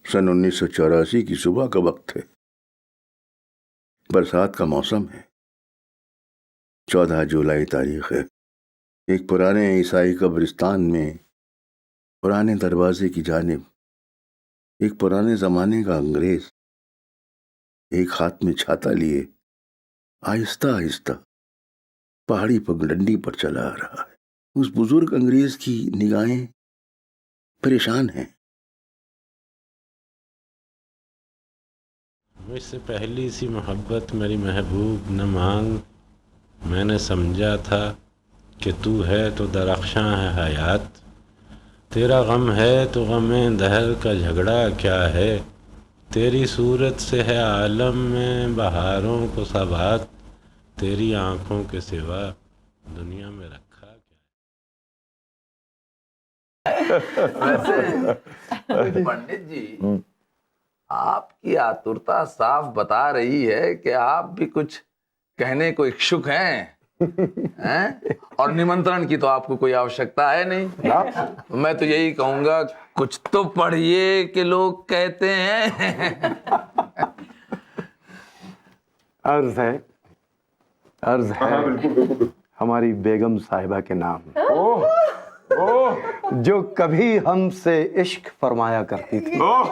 सन 1984 की सुबह का वक्त है। बरसात का मौसम है। 14 जुलाई तारीख है। एक पुराने ईसाई कब्रिस्तान में पुराने दरवाजे की जानिब एक पुराने जमाने का अंग्रेज एक हाथ में छाता लिए आहिस्ता आहिस्ता पहाड़ी पगडंडी पर चला आ रहा है। उस बुजुर्ग अंग्रेज की निगाहें परेशान हैं। मुझसे पहली सी मोहब्बत मेरी महबूब न मांग, मैंने समझा था कि तू है तो दरख्शां है हयात, तेरा गम है तो गमे दहर का झगड़ा क्या है, तेरी सूरत से है आलम में बहारों को सबात, तेरी आँखों के सिवा दुनिया में रखा क्या। वैसे पंडित जी, आपकी आतुरता साफ बता रही है कि आप भी कुछ कहने को इच्छुक हैं। हैं? और निमंत्रण की तो आपको कोई आवश्यकता है नहीं। मैं तो यही कहूंगा, कुछ तो पढ़िए कि लोग कहते हैं। अर्ज है हमारी बेगम साहिबा के नाम, जो कभी हमसे इश्क फरमाया करती थी। क्या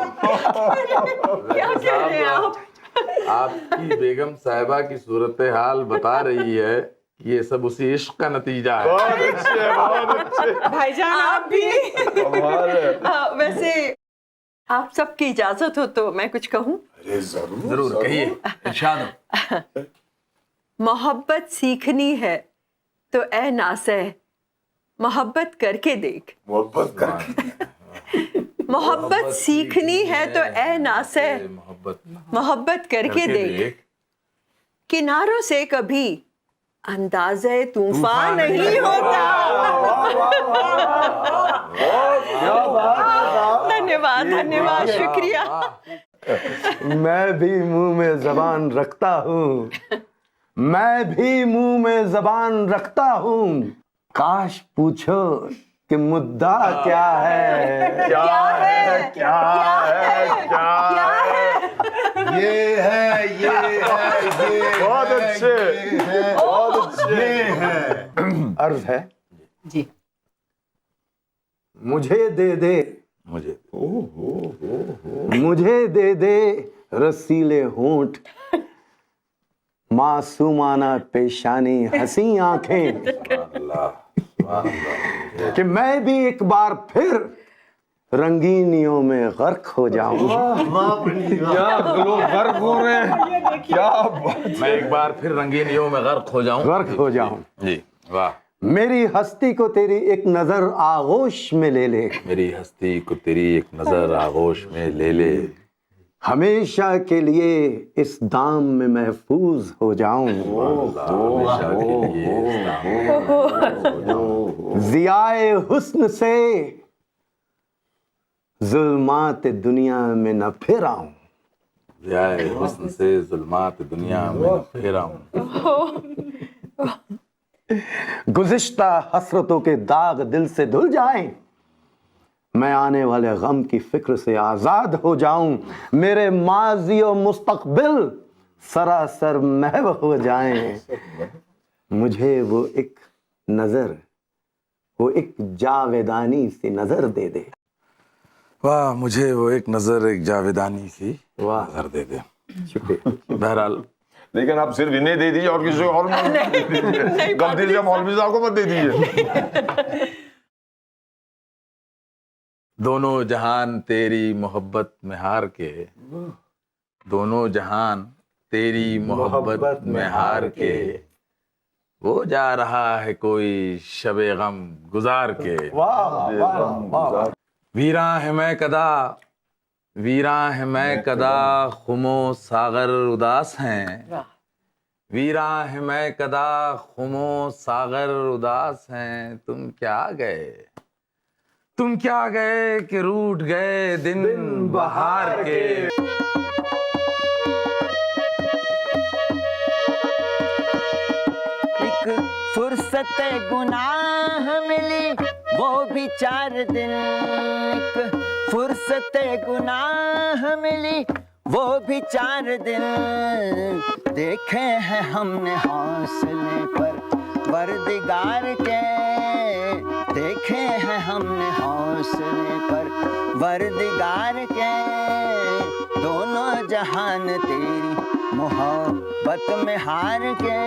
कह रहे हैं आप? आपकी बेगम साहिबा की सूरत हाल बता रही है कि ये सब उसी इश्क का नतीजा है। बहुत अच्छे। भाईजान आप भी। वैसे आप सबकी इजाजत हो तो मैं कुछ कहूँ? अरे जरूर जरूर कहिए, इरशाद हो। मोहब्बत सीखनी है तो ए नासह मोहब्बत करके देख। मोहब्बत सीखनी है तो ए नासह मोहब्बत करके देख। किनारों से कभी अंदाज़े तूफान नहीं होता। धन्यवाद धन्यवाद, शुक्रिया। मैं भी मुंह में जबान रखता हूँ, मैं भी मुंह में जबान रखता हूँ, काश पूछो कि मुद्दा क्या है। क्या है? क्या है? क्या है? ये है बहुत अच्छे, बहुत अच्छे। अर्ज है जी। मुझे दे दे, मुझे दे दे रसीले होंठ, मासूमाना पेशानी हंसी आंखें, कि मैं भी एक बार फिर रंगीनियों में गर्क हो जाऊं। क्या लोग गर्क हो रहे हैं, क्या मैं एक बार फिर रंगीनियों में गर्क हो जाऊं। गर्क हो जाऊं जी, वाह। मेरी हस्ती को तेरी एक नजर आगोश में ले ले, मेरी हस्ती को तेरी एक नजर आगोश में ले ले, हमेशा के लिए इस दाम में महफूज हो जाऊं। हमेशा के लिए इस दाम में महफूज हो जाऊं। जियाए हुस्न से जुल्मात दुनिया में न फिर आऊं। जियाए हुस्न से जुल्मात दुनिया में न फिर आऊं। गुज़िश्ता हसरतों के दाग दिल से धुल जाएं, मैं आने वाले गम की फिक्र से आजाद हो जाऊं, मेरे माजी और मुस्तकबिल सरासर महव हो जाएं, मुझे वो एक नजर, वो एक जावेदानी सी नजर दे दे। वाह, मुझे वो एक नजर, एक जावेदानी सी वाह, नजर दे दे। शुक्रिया। बहरहाल, लेकिन आप सिर्फ इन्हें दे दीजिए और किसी और गलती से मौलवी साहब को मत दे दीजिए। दोनों जहान तेरी मोहब्बत में हार के, दोनों जहान तेरी मोहब्बत में हार के, वो जा रहा है कोई शबे गम गुजार के। वीरा है मैं कदा, वीरा है मैं कदा, खुमो सागर उदास हैं, वीरा है मैं कदा, खुमो सागर उदास हैं, तुम क्या गए, तुम क्या गए कि रूठ गए दिन बहार के। एक फुर्सत गुनाह मिली वो भी 4 दिन एक फुर्सते गुनाह मिली, वो भी 4 दिन देखे हैं हमने हौसले पर परवरदिगार के, देखे हैं हमने हौसले पर परवरदिगार के, दोनों जहान तेरी मोहब्बत में हार के।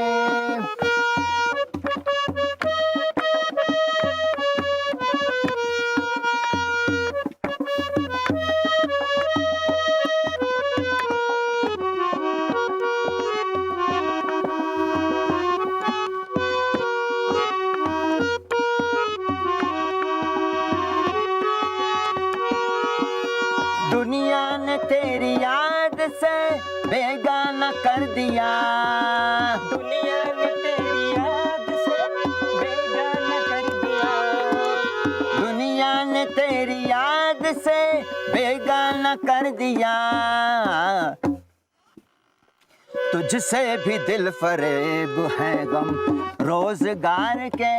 दुनिया ने तेरी याद से बेगाना कर दिया, दुनिया ने तेरी याद से बेगाना कर दिया, दुनिया ने तेरी याद से बेगाना कर दिया, तुझसे भी दिल फरेब है गम रोजगार के,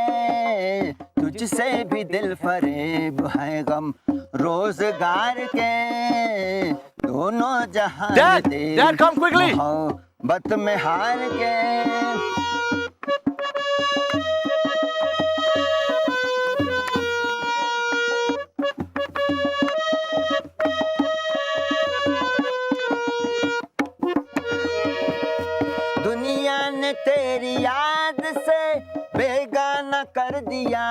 तुझसे भी दिल फरेब है गम रोजगार के, दोनों जहान Dad, come quickly! मोहब्बत में हार के। दुनिया ने तेरी याद से बेगाना कर दिया,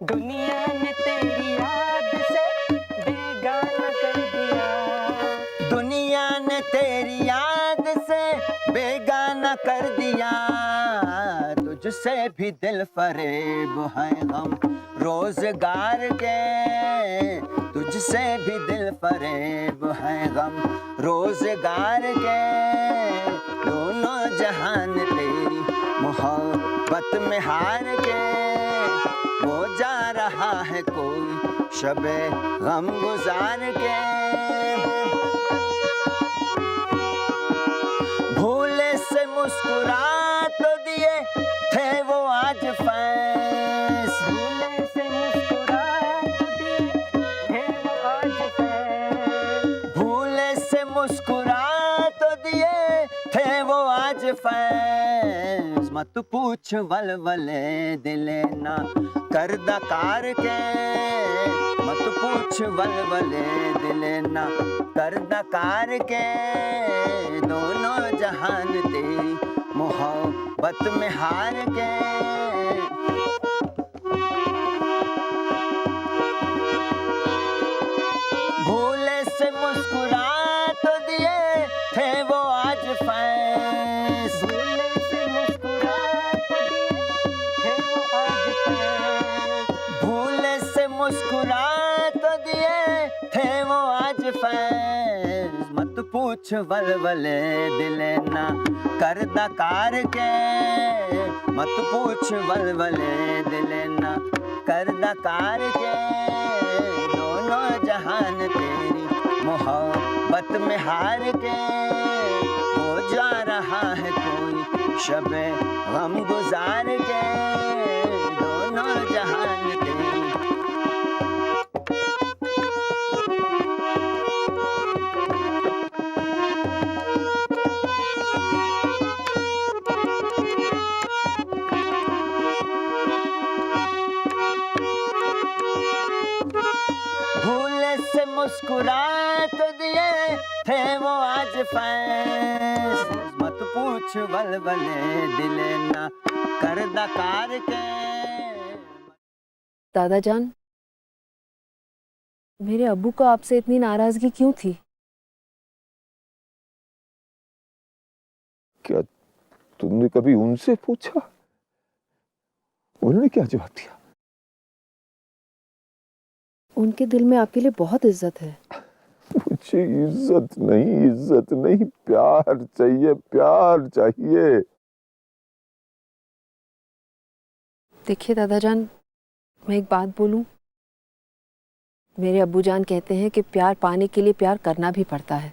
दुनिया ने तेरी याद से बेगाना कर दिया, दुनिया ने तेरी याद से बेगाना कर दिया, तुझसे भी दिल फरेब है गम रोजगार के, तुझसे भी दिल फरेब है गम रोजगार के, दोनों जहान तेरी मोहब्बत में हार के, वो जा रहा है कोई शबे गम गुजार के। भूले से मुस्कुरा तो दिए थे वो आज फैस, भूले से मुस्कुरा तो दिए थे वो आज फैस, भूले से मुस्कुरा तो दिए थे वो आज फैस, मत पूछ वलवले दिले ना कर दकार के, मत पूछ वलवले दिले ना कर दकार के, दोनों जहान तेरी मोहब्बत में हार के। भूले से मुस्कुरा तो दिए थे वो आज फैस, भूले से मुस्कुरा तो दिए थे वो आज फैस, भूले से मुस्कुरा तो दिए थे वो आज फैस, मत पूछ वलवले दिले ना कर दकार के, मत पूछ वलवले दिले ना कर दकार के, दोनों जहान तेरी मोहब्बत में हार के, हो जा रहा है कोई शबे गम गुजार के, दोनों जहान तेरी। भूले से मुस्कुरा तो दिए थे वो आज फैस, मत पूछ वलवले दिले ना कर दकार के। दादा जान, मेरे अब्बू को आपसे इतनी नाराजगी क्यों थी? क्या तुमने कभी उनसे पूछा? उन्होंने क्या जवाब दिया? उनके दिल में आपके लिए बहुत इज्जत है। मुझे इज्जत नहीं, प्यार चाहिए, प्यार चाहिए। देखिए दादा जान, मैं एक बात बोलूं, मेरे अब्बू जान कहते हैं कि प्यार पाने के लिए प्यार करना भी पड़ता है,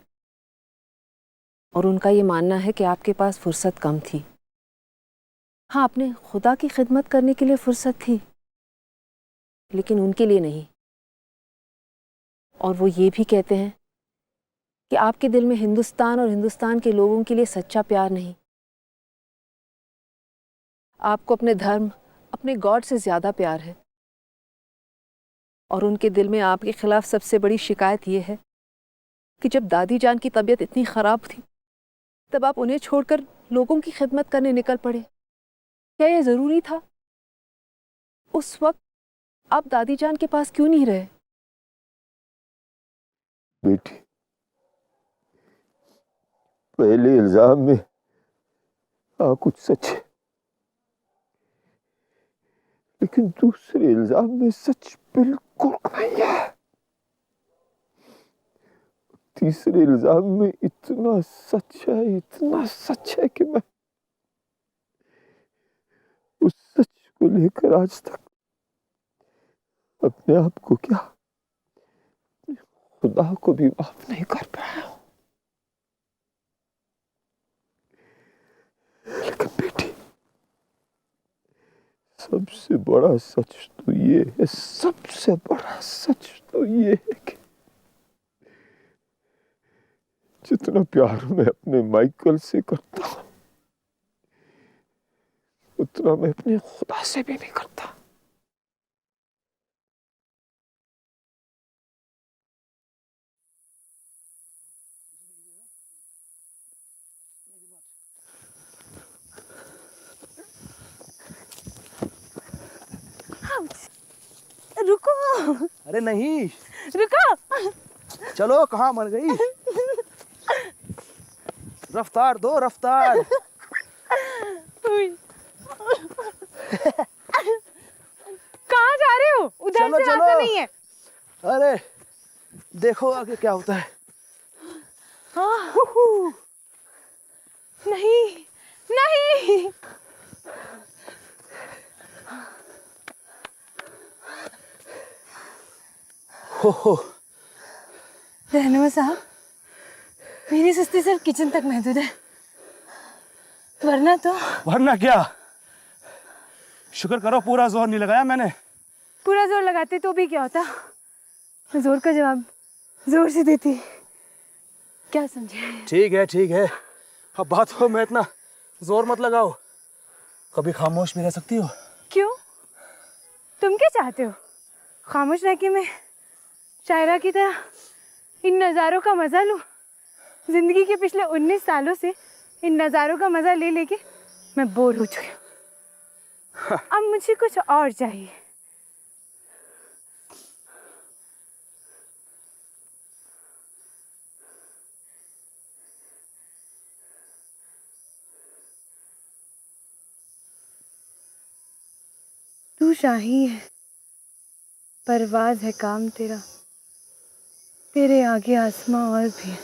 और उनका ये मानना है कि आपके पास फुर्सत कम थी। हाँ, आपने खुदा की खिदमत करने के लिए फुर्सत थी, लेकिन उनके लिए नहीं। और वो ये भी कहते हैं कि आपके दिल में हिंदुस्तान और हिंदुस्तान के लोगों के लिए सच्चा प्यार नहीं। आपको अपने धर्म, अपने गॉड से ज्यादा प्यार है। और उनके दिल में आपके खिलाफ सबसे बड़ी शिकायत ये है कि जब दादी जान की तबीयत इतनी खराब थी तब आप उन्हें छोड़कर लोगों की खिदमत करने निकल पड़े। क्या यह जरूरी था? उस वक्त आप दादी जान के पास क्यों नहीं रहे? बेटी, पहले इल्जाम में कुछ सच है, लेकिन दूसरे इल्जाम में सच बिल्कुल नहीं है। तीसरे इल्जाम में इतना सच है कि मैं उस सच को लेकर आज तक अपने आप को क्या, खुदा को भी माफ नहीं कर पाया हूं। लेकिन बेटी, सबसे बड़ा सच तो ये है, सबसे बड़ा सच तो ये है कि जितना प्यार मैं अपने माइकल से करता हूं उतना मैं अपने खुदा से भी नहीं करता। रुको। अरे नहीं, रुको। चलो, कहाँ मर गई? रफ्तार दो, रफ्तार। कहाँ जा रहे हो? उधर चलो, से चलो। रास्ता नहीं है। अरे देखो आगे क्या होता है। हाँ। नहीं, नहीं। हो। रहनुमा साहब, मेरी सुस्ती सिर्फ किचन तक महदूद है, वरना क्या? शुक्र करो पूरा जोर नहीं लगाया मैंने। पूरा जोर लगाते तो भी क्या होता? जोर का जवाब जोर से देती। क्या समझे? ठीक है। अब बात हो मैं इतना जोर मत लगाओ। कभी खामोश भी रह सकती हो। क्यों? तुम क्या चाहते हो? खामोश रह के मैं शायरा की तरह इन नज़ारों का मजा लूं? जिंदगी के पिछले 19 सालों से इन नज़ारों का मजा ले लेके मैं बोर हो चुकी हूँ। अब मुझे कुछ और चाहिए। तू शाही है, परवाज है काम तेरा, तेरे आगे आसमां और भी है।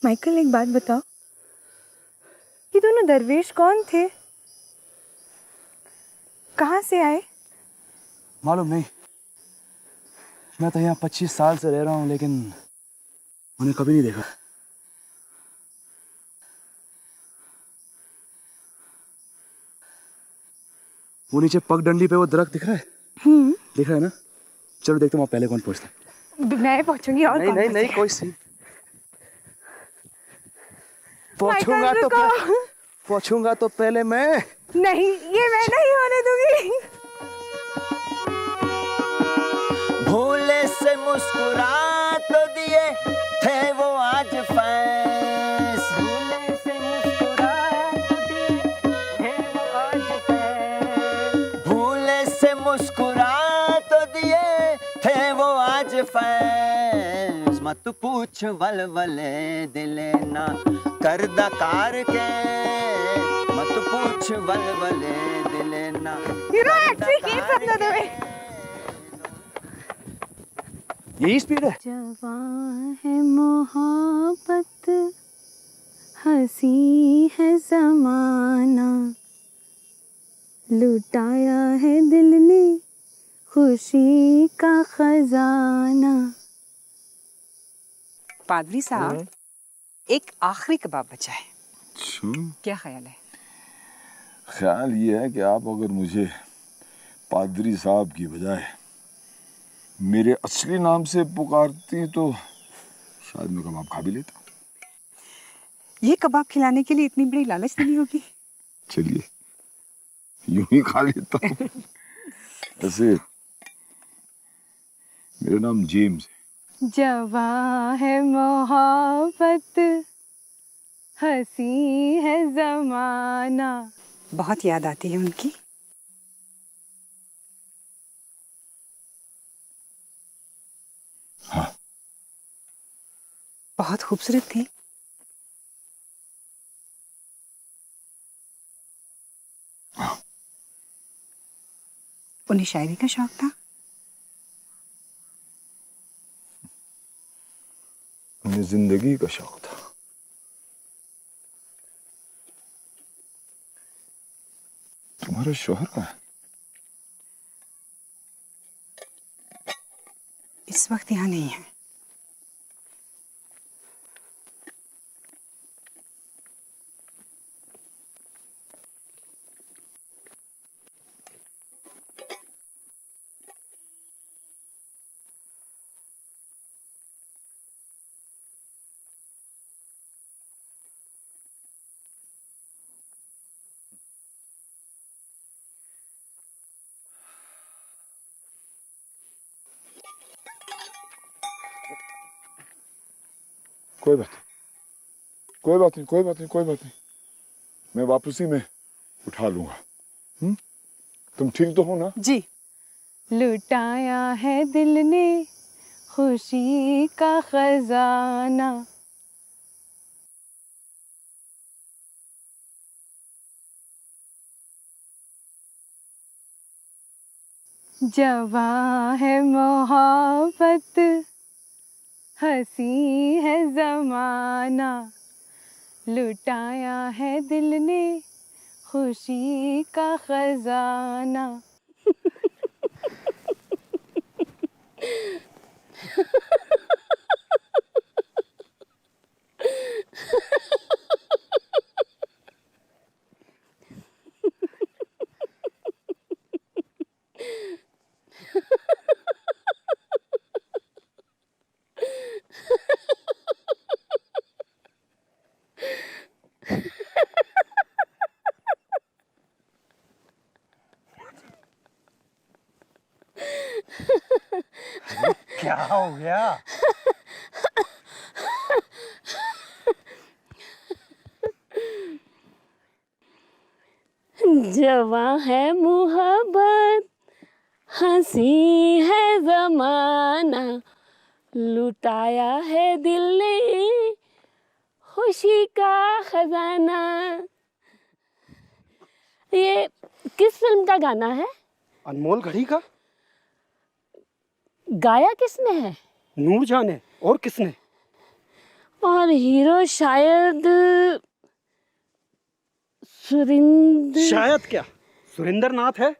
माइकल, एक बात बताओ, ये दोनों दरवेश कौन थे? कहाँ से आए? मालूम नहीं। मैं तो यहाँ 25 साल से रह रहा हूँ, लेकिन उन्हें कभी नहीं देखा। वो नीचे पगडंडी पे वो दरख्त दिख रहा है? दिख रहा है ना? चलो देखते हैं वहाँ पहले कौन पहुँचता है। मैं पहुंचूंगी और कौन नहीं, पहुंचेगा? कोई सी पहुंचूंगा तो पहले मैं। नहीं, ये मैं नहीं होने दूंगी। भूले से मुस्कुरा तो दिए थे वो आज फैस, भूले से मुस्कुरा तो दिए थे वो आज फैस, भूले से मुस्कुरा तो दिए थे वो आज फैस। मत पूछ वलवले दिले ना कर दकार के, मत पूछ वलवले दिले ना। You know, actually keep from the way. यही स्पीड है। जवां है मोहब्बत, हंसी है जमाना, लुटाया है दिल ने खुशी का खजाना। पादरी साहब, एक आखिरी कबाब बचा है, क्या ख्याल है? ख्याल ये है कि आप अगर मुझे पादरी साहब की बजाय मेरे असली नाम से पुकारती तो शायद मैं कबाब खा भी लेता। ये कबाब खिलाने के लिए इतनी बड़ी लालच नहीं होगी। चलिए यूं ही खा लेता हूँ। ऐसे मेरा नाम जेम्स है। जवां है मोहब्बत, हंसी है जमाना। बहुत याद आती है उनकी। हाँ। बहुत खूबसूरत थी। हाँ। उन्हें शायरी का शौक था। उन्हें जिंदगी का शौक था। तुम्हारा शौहर कहाँ है? इस वक्त यहाँ नहीं है। कोई बात नहीं, कोई बात नहीं, कोई बात नहीं, कोई बात नहीं। मैं वापसी में उठा लूंगा। तुम ठीक तो हो ना? जी। लुटाया है दिल ने खुशी का खजाना। जवां है मोहब्बत, हंसी है जमाना। लुटाया है दिल ने खुशी का खजाना। क्या हो गया? जवां है मोहब्बत, हंसी है जमाना। लुटाया है दिल ने खुशी का खजाना। ये किस फिल्म का गाना है? अनमोल घड़ी का। गाया किसने है? नूरजहां ने। और किसने? और हीरो शायद सुरिंदर। शायद क्या, सुरेंद्र नाथ है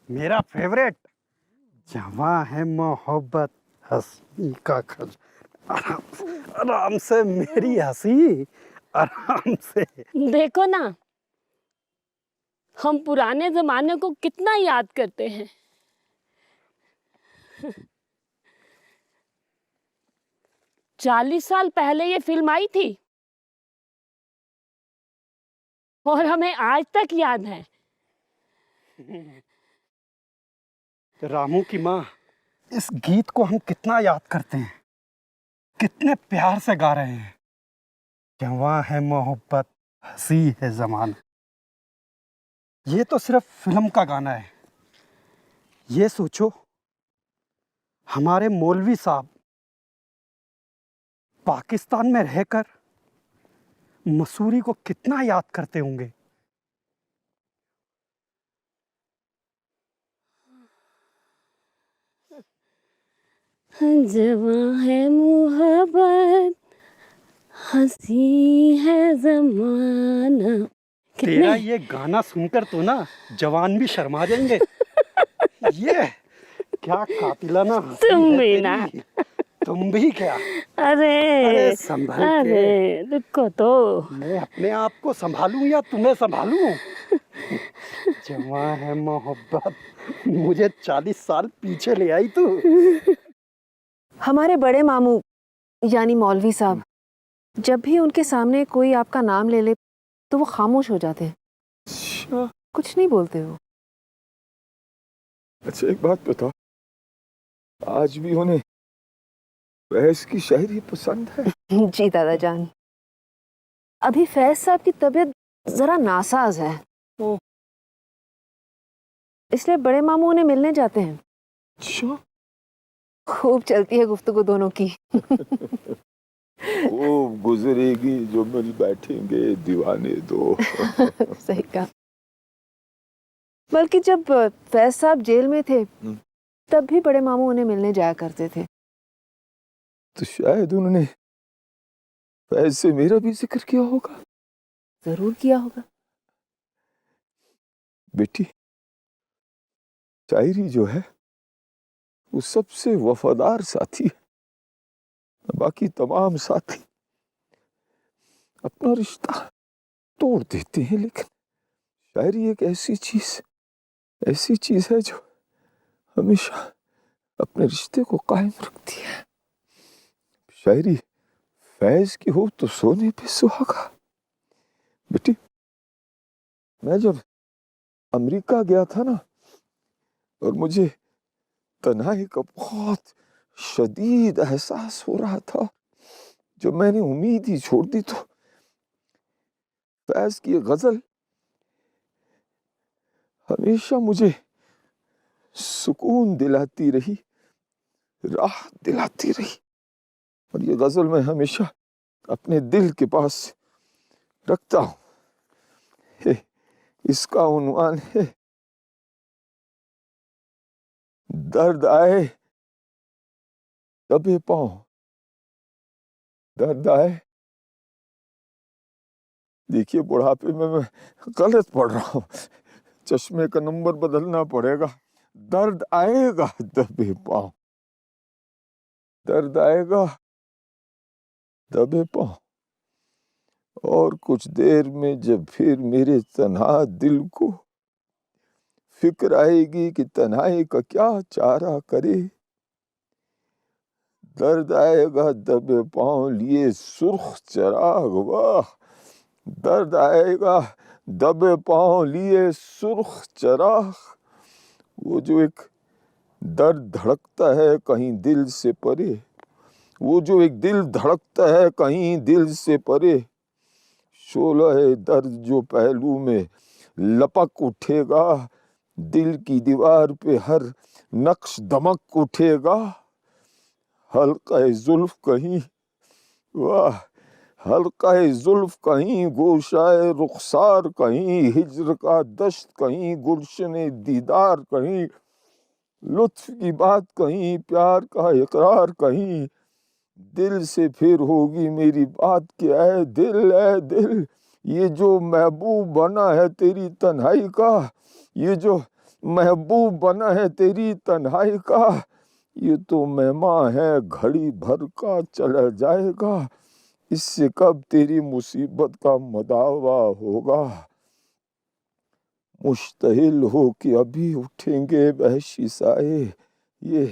मेरा फेवरेट। जवां है मोहब्बत, हंसी का खज। आराम से मेरी हंसी, आराम से। देखो ना, हम पुराने जमाने को कितना याद करते हैं। 40 साल पहले ये फिल्म आई थी और हमें आज तक याद है। रामू की माँ, इस गीत को हम कितना याद करते हैं, कितने प्यार से गा रहे हैं। जवां है मोहब्बत, हंसी है जमाना। ये तो सिर्फ फिल्म का गाना है। ये सोचो, हमारे मौलवी साहब पाकिस्तान में रहकर मसूरी को कितना याद करते होंगे। जवां है मोहब्बत, हंसी है जमाना। तेरा ये गाना सुनकर तो ना जवान भी शर्मा जाएंगे। ये क्या कातिलाना हंसी तुम है भी ना। तेरी। तुम भी क्या? अरे संभल अरे के। रुको तो। मैं अपने आप को संभालूं या तुम्हें संभालूं? जवान है मोहब्बत, मुझे 40 साल पीछे ले आई तू। हमारे बड़े मामू यानी मौलवी साहब, जब भी उनके सामने कोई आपका नाम ले ले तो वो खामोश हो जाते हैं, अच्छा कुछ नहीं बोलते वो। अच्छा, एक बात बता, आज भी उन्हें फैज की शायरी पसंद है? जी दादा जान, अभी फैज साहब की तबीयत जरा नासाज है, इसलिए बड़े मामू उन्हें मिलने जाते हैं। अच्छा, खूब चलती है गुफ्तगू दोनों की। वो गुजरेगी जो मिल बैठेंगे दीवाने दो। सही कहा। बल्कि जब फैज साहब जेल में थे तब भी बड़े मामू उन्हें मिलने जाया करते थे। तो शायद उन्होंने फैज से मेरा भी जिक्र किया होगा। जरूर किया होगा। बेटी, शायरी जो है वो सबसे वफादार साथी है। बाकी तमाम साथी अपना रिश्ता तोड़ देते हैं, लेकिन शायरी एक ऐसी चीज है जो हमेशा अपने रिश्ते को कायम रखती है। शायरी फैज की हो तो सोने पे सुहागा। बेटी, मैं जब अमेरिका गया था ना, और मुझे तन्हाई का बहुत शदीद एहसास हो रहा था, जब मैंने उम्मीद ही छोड़ दी, तो फैज की ये गजल हमेशा मुझे सुकून दिलाती रही, राहत दिलाती रही। और ये गजल मैं हमेशा अपने दिल के पास रखता हूं। इसका उन्वान है, दर्द आए दबे पांव, दर्द आए। देखिए, बुढ़ापे में मैं गलत पढ़ रहा हूं, चश्मे का नंबर बदलना पड़ेगा। दर्द आएगा दबे पांव, दर्द आएगा दबे पांव, और कुछ देर में जब फिर मेरे तन्हा दिल को फिक्र आएगी कि तन्हाई का क्या चारा करे। दर्द आएगा दबे पांव लिए सुर्ख चराग, वाह। दर्द आएगा दबे पांव लिए सुर्ख चराग, वो जो एक दर्द धड़कता है कहीं दिल से परे, वो जो एक दिल धड़कता है कहीं दिल से परे। शोला है दर्द जो पहलू में लपक उठेगा, दिल की दीवार पे हर नक्श दमक उठेगा। हल्का जुल्फ कहीं, वाह, हल्का जुल्फ कहीं, गोशाए रुखसार कहीं, हिज्र का दश्त कहीं, गुलशन दीदार कहीं, लुत्फ की बात कहीं, प्यार का इकरार कहीं। दिल से फिर होगी मेरी बात कि ऐ दिल, ये जो महबूब बना है तेरी तन्हाई का, ये जो महबूब बना है तेरी तन्हाई का, ये तो मेहमान है घड़ी भर का चला जाएगा। इससे कब तेरी मुसीबत का मदावा होगा। मुश्तहिल हो कि अभी उठेंगे वहशी साए, ये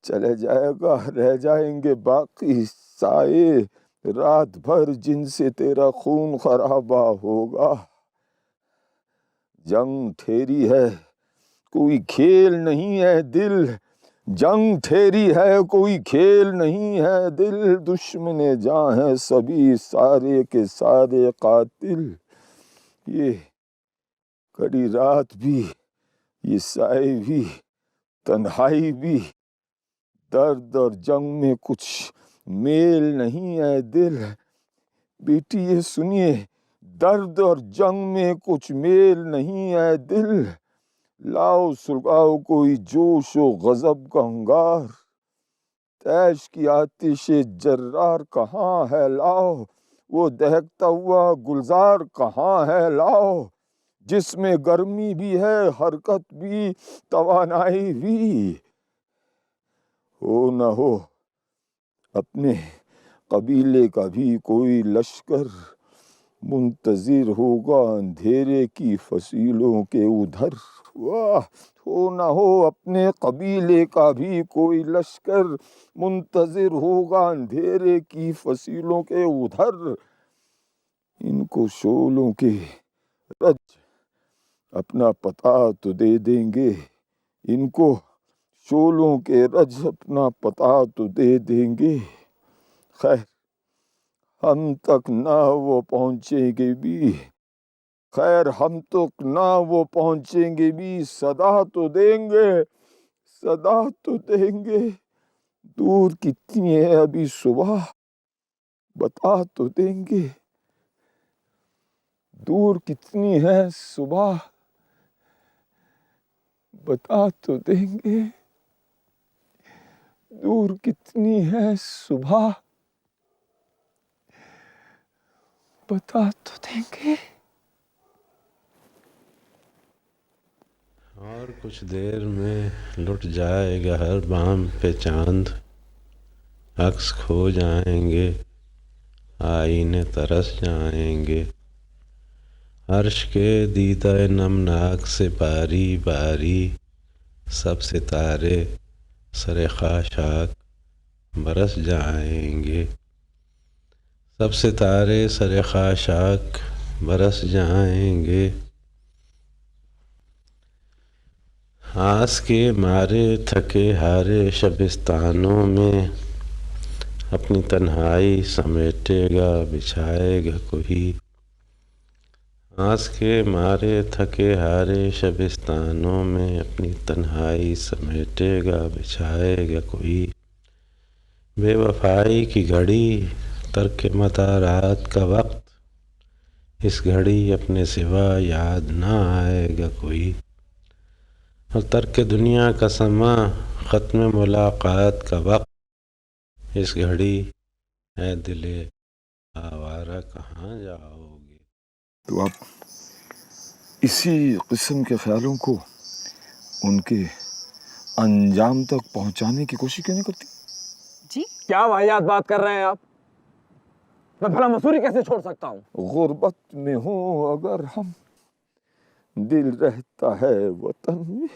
चले जाएगा रह जाएंगे बाकी साए, रात भर जिनसे तेरा खून खराबा होगा। जंग ठेरी है कोई खेल नहीं है दिल, जंग ठेरी है कोई खेल नहीं है दिल, दुश्मने जां हैं सभी सारे के सारे कातिल। ये कड़ी रात भी, ये साए भी, तन्हाई भी, दर्द और जंग में कुछ मेल नहीं है दिल। बेटी ये सुनिए, दर्द और जंग में कुछ मेल नहीं है दिल। लाओ सुलगाओ कोई जोश व गजब का अंगार, तैश की आतिश जर्रार कहाँ है लाओ, वो दहकता हुआ गुलजार कहाँ है लाओ, जिसमें गर्मी भी है हरकत भी तवानाई भी। हो न हो अपने कबीले का भी कोई लश्कर, मुंतजिर होगा अंधेरे की फसीलों के उधर। वाह, हो ना हो अपने कबीले का भी कोई लश्कर, मुंतजिर होगा अंधेरे की फसीलों के उधर। इनको शोलों के रज अपना पता तो दे देंगे, इनको शोलों के रज अपना पता तो दे देंगे। खैर हम तक ना वो पहुंचेंगे भी, खैर हम तक ना वो पहुंचेंगे भी, सदा तो देंगे, सदा तो देंगे। दूर कितनी है अभी सुबह, बता तो देंगे। दूर कितनी है सुबह, बता तो देंगे। दूर कितनी है सुबह, बता तो देंगे। और कुछ देर में लुट जाएगा हर बाम पे चांद, अक्स खो जाएंगे, आईने तरस जाएंगे। अर्श के दीदाए नमनाक से बारी बारी, सब सितारे सरे खाशाक बरस जाएंगे। सब सितारे सरे खाशाक बरस जाएंगे। आस के मारे थके हारे शबिस्तानों में, अपनी तन्हाई समेटेगा बिछाएगा कोई। आस के मारे थके हारे शबिस्तानों में, अपनी तन्हाई समेटेगा बिछाएगा कोई। बेवफाई की घड़ी तर्क मता रात का वक्त, इस घड़ी अपने सिवा याद ना आएगा कोई। और तर्क दुनिया का समा ख़त्म मुलाकात का वक्त, इस घड़ी है दिले आवारा कहाँ जाओगे। तो आप इसी किस्म के ख्यालों को उनके अंजाम तक पहुंचाने की कोशिश क्यों नहीं करती? जी क्या वाहियात बात कर रहे हैं आप? मैं भला मसूरी कैसे छोड़ सकता हूँ? गुर्बत में हो अगर हम, दिल रहता है वतन में।